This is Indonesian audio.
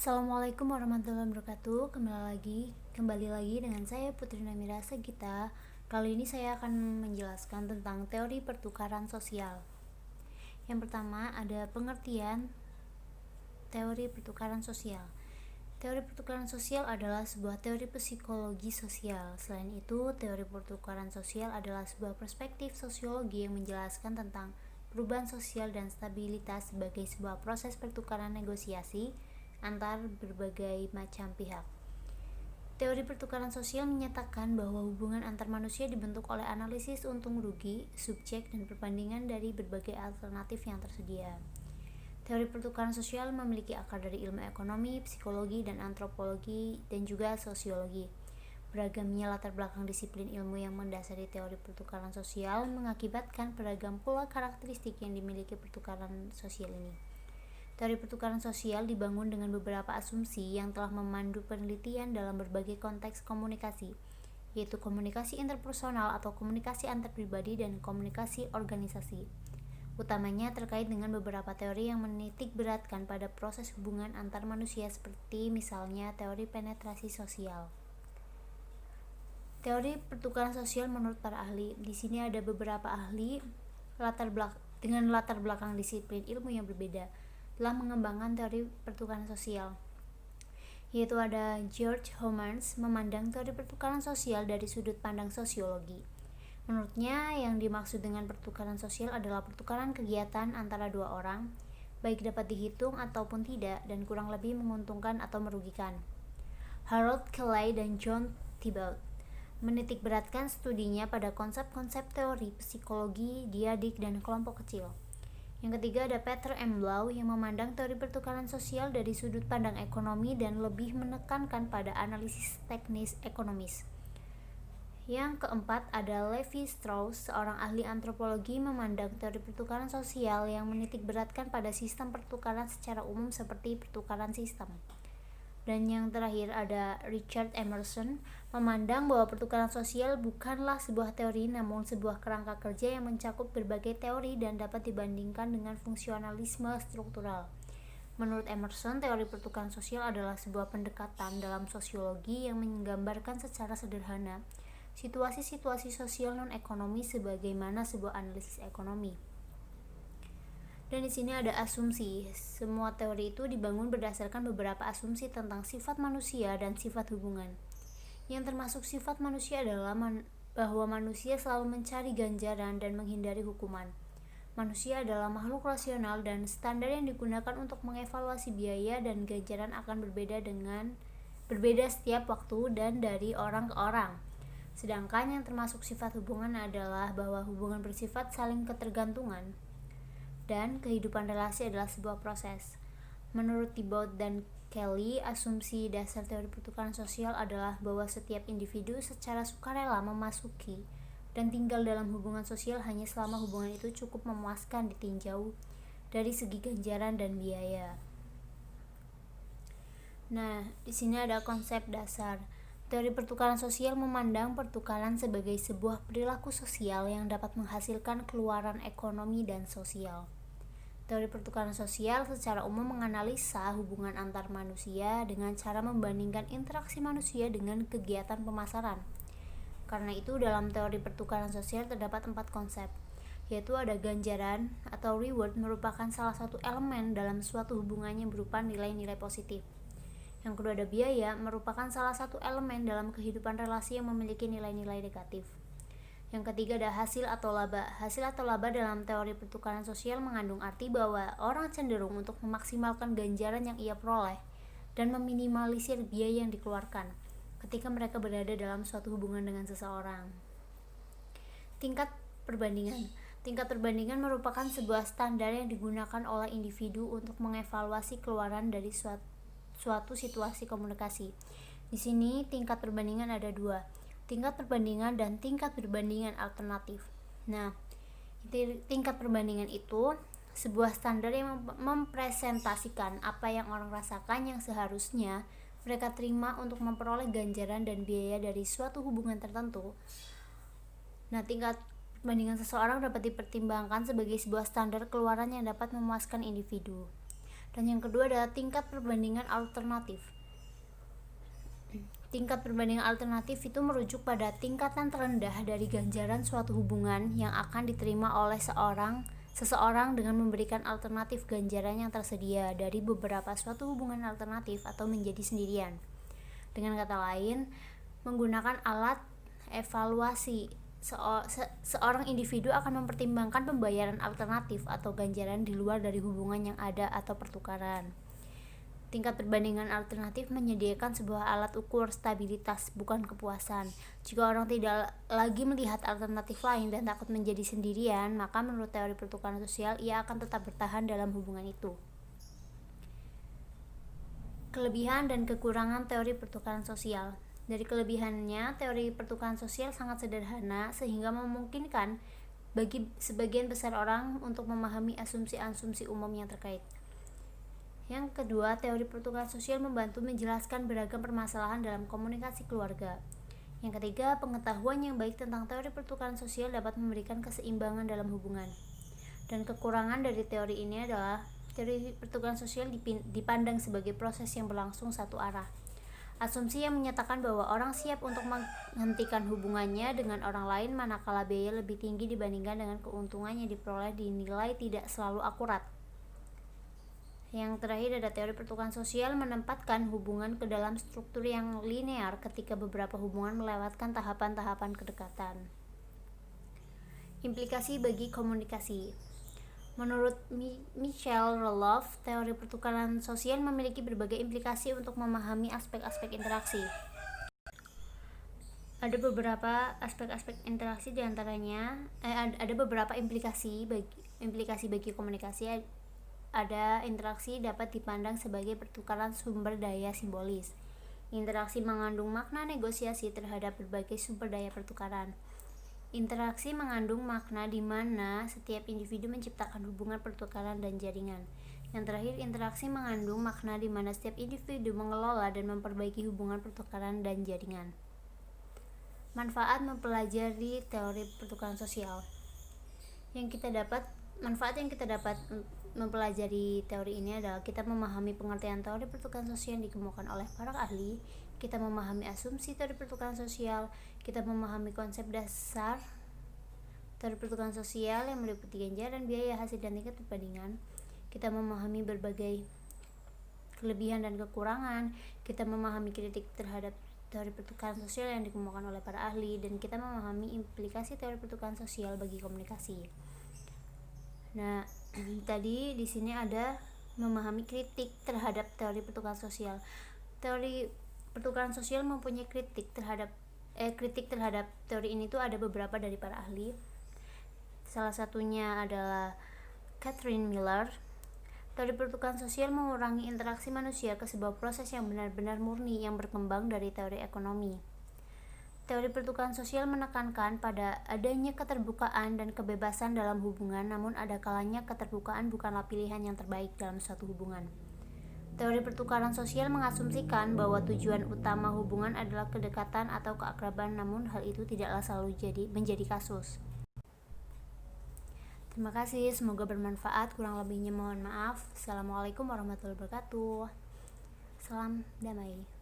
Assalamualaikum warahmatullahi wabarakatuh. Kembali lagi dengan saya Putri Namira Segita. Kali ini saya akan menjelaskan tentang teori pertukaran sosial. Yang pertama ada pengertian teori pertukaran sosial. Teori pertukaran sosial adalah sebuah teori psikologi sosial. Selain itu, teori pertukaran sosial adalah sebuah perspektif sosiologi yang menjelaskan tentang perubahan sosial dan stabilitas sebagai sebuah proses pertukaran negosiasi antar berbagai macam pihak. Teori pertukaran sosial menyatakan bahwa hubungan antar manusia dibentuk oleh analisis untung rugi, subjek, dan perbandingan dari berbagai alternatif yang tersedia. Teori pertukaran sosial memiliki akar dari ilmu ekonomi, psikologi, dan antropologi, dan juga sosiologi. Beragamnya latar belakang disiplin ilmu yang mendasari teori pertukaran sosial mengakibatkan beragam pula karakteristik yang dimiliki pertukaran sosial ini. Teori pertukaran sosial dibangun dengan beberapa asumsi yang telah memandu penelitian dalam berbagai konteks komunikasi, yaitu komunikasi interpersonal atau komunikasi antar pribadi dan komunikasi organisasi. Utamanya terkait dengan beberapa teori yang menitik beratkan pada proses hubungan antar manusia seperti misalnya teori penetrasi sosial. Teori pertukaran sosial menurut para ahli. Di sini ada beberapa ahli dengan latar belakang disiplin ilmu yang berbeda telah mengembangkan teori pertukaran sosial, yaitu ada George Homans memandang teori pertukaran sosial dari sudut pandang sosiologi. Menurutnya, yang dimaksud dengan pertukaran sosial adalah pertukaran kegiatan antara dua orang, baik dapat dihitung ataupun tidak, dan kurang lebih menguntungkan atau merugikan. Harold Cayley dan John Thibault menitik beratkan studinya pada konsep-konsep teori psikologi diadik dan kelompok kecil. Yang ketiga ada Peter M. Blau yang memandang teori pertukaran sosial dari sudut pandang ekonomi dan lebih menekankan pada analisis teknis ekonomis. Yang keempat ada Levi Strauss, seorang ahli antropologi memandang teori pertukaran sosial yang menitik beratkan pada sistem pertukaran secara umum seperti pertukaran sistem. Dan yang terakhir ada Richard Emerson memandang bahwa pertukaran sosial bukanlah sebuah teori namun sebuah kerangka kerja yang mencakup berbagai teori dan dapat dibandingkan dengan fungsionalisme struktural. Menurut Emerson, teori pertukaran sosial adalah sebuah pendekatan dalam sosiologi yang menggambarkan secara sederhana situasi-situasi sosial non-ekonomi sebagaimana sebuah analisis ekonomi. Dan di sini ada asumsi. Semua teori itu dibangun berdasarkan beberapa asumsi tentang sifat manusia dan sifat hubungan. Yang termasuk sifat manusia adalah bahwa manusia selalu mencari ganjaran dan menghindari hukuman. Manusia adalah makhluk rasional dan standar yang digunakan untuk mengevaluasi biaya dan ganjaran akan berbeda setiap waktu dan dari orang ke orang. Sedangkan yang termasuk sifat hubungan adalah bahwa hubungan bersifat saling ketergantungan dan kehidupan relasi adalah sebuah proses. Menurut Thibault dan Kelly, asumsi dasar teori pertukaran sosial adalah bahwa setiap individu secara sukarela memasuki dan tinggal dalam hubungan sosial hanya selama hubungan itu cukup memuaskan ditinjau dari segi ganjaran dan biaya. Nah, di sini ada konsep dasar. Teori pertukaran sosial memandang pertukaran sebagai sebuah perilaku sosial yang dapat menghasilkan keluaran ekonomi dan sosial. Teori pertukaran sosial secara umum menganalisa hubungan antar manusia dengan cara membandingkan interaksi manusia dengan kegiatan pemasaran. Karena itu dalam teori pertukaran sosial terdapat 4 konsep, yaitu ada ganjaran atau reward merupakan salah satu elemen dalam suatu hubungan yang berupa nilai-nilai positif. Yang kedua ada biaya merupakan salah satu elemen dalam kehidupan relasi yang memiliki nilai-nilai negatif. Yang ketiga ada hasil atau laba. Hasil atau laba dalam teori pertukaran sosial mengandung arti bahwa orang cenderung untuk memaksimalkan ganjaran yang ia peroleh dan meminimalisir biaya yang dikeluarkan ketika mereka berada dalam suatu hubungan dengan seseorang. Tingkat perbandingan merupakan sebuah standar yang digunakan oleh individu untuk mengevaluasi keluaran dari suatu situasi komunikasi. Di sini tingkat perbandingan ada 2. Tingkat perbandingan dan tingkat perbandingan alternatif. Nah, tingkat perbandingan itu sebuah standar yang mempresentasikan apa yang orang rasakan yang seharusnya mereka terima untuk memperoleh ganjaran dan biaya dari suatu hubungan tertentu. Nah, tingkat perbandingan seseorang dapat dipertimbangkan sebagai sebuah standar keluaran yang dapat memuaskan individu. Dan yang kedua adalah tingkat perbandingan alternatif. Tingkat perbandingan alternatif itu merujuk pada tingkatan terendah dari ganjaran suatu hubungan yang akan diterima oleh seseorang dengan memberikan alternatif ganjaran yang tersedia dari beberapa suatu hubungan alternatif atau menjadi sendirian. Dengan kata lain, menggunakan alat evaluasi, seorang individu akan mempertimbangkan pembayaran alternatif atau ganjaran di luar dari hubungan yang ada atau pertukaran. Tingkat perbandingan alternatif menyediakan sebuah alat ukur stabilitas, bukan kepuasan. Jika orang tidak lagi melihat alternatif lain dan takut menjadi sendirian, maka menurut teori pertukaran sosial, ia akan tetap bertahan dalam hubungan itu. Kelebihan dan kekurangan teori pertukaran sosial. Dari kelebihannya, teori pertukaran sosial sangat sederhana sehingga memungkinkan bagi sebagian besar orang untuk memahami asumsi-asumsi umum yang terkait. Yang kedua, teori pertukaran sosial membantu menjelaskan beragam permasalahan dalam komunikasi keluarga. Yang ketiga, pengetahuan yang baik tentang teori pertukaran sosial dapat memberikan keseimbangan dalam hubungan. Dan kekurangan dari teori ini adalah teori pertukaran sosial dipandang sebagai proses yang berlangsung satu arah. Asumsi yang menyatakan bahwa orang siap untuk menghentikan hubungannya dengan orang lain manakala biaya lebih tinggi dibandingkan dengan keuntungan yang diperoleh dinilai tidak selalu akurat. Yang terakhir ada teori pertukaran sosial menempatkan hubungan ke dalam struktur yang linear ketika beberapa hubungan melewatkan tahapan-tahapan kedekatan. Implikasi bagi komunikasi. Menurut Michel Roloff, teori pertukaran sosial memiliki berbagai implikasi untuk memahami aspek-aspek interaksi. Ada beberapa aspek-aspek interaksi diantaranya ada beberapa implikasi bagi komunikasi. Ada interaksi dapat dipandang sebagai pertukaran sumber daya simbolis. Interaksi mengandung makna negosiasi terhadap berbagai sumber daya pertukaran. Interaksi mengandung makna di mana setiap individu menciptakan hubungan pertukaran dan jaringan. Yang terakhir, interaksi mengandung makna di mana setiap individu mengelola dan memperbaiki hubungan pertukaran dan jaringan. Manfaat mempelajari teori pertukaran sosial. Manfaat yang kita dapat mempelajari teori ini adalah kita memahami pengertian teori pertukaran sosial yang dikemukakan oleh para ahli, kita memahami asumsi teori pertukaran sosial, kita memahami konsep dasar teori pertukaran sosial yang meliputi ganjaran, biaya, hasil, dan tingkat perbandingan. Kita memahami berbagai kelebihan dan kekurangan, kita memahami kritik terhadap teori pertukaran sosial yang dikemukakan oleh para ahli, dan kita memahami implikasi teori pertukaran sosial bagi komunikasi. Nah, tadi di sini ada memahami kritik terhadap teori pertukaran sosial. Teori pertukaran sosial mempunyai kritik terhadap teori ini tuh ada beberapa dari para ahli. Salah satunya adalah Catherine Miller. Teori pertukaran sosial mengurangi interaksi manusia ke sebuah proses yang benar-benar murni yang berkembang dari teori ekonomi. Teori pertukaran sosial menekankan pada adanya keterbukaan dan kebebasan dalam hubungan, namun ada kalanya keterbukaan bukanlah pilihan yang terbaik dalam suatu hubungan. Teori pertukaran sosial mengasumsikan bahwa tujuan utama hubungan adalah kedekatan atau keakraban, namun hal itu tidaklah selalu menjadi kasus. Terima kasih, semoga bermanfaat. Kurang lebihnya mohon maaf. Assalamualaikum warahmatullahi wabarakatuh. Salam damai.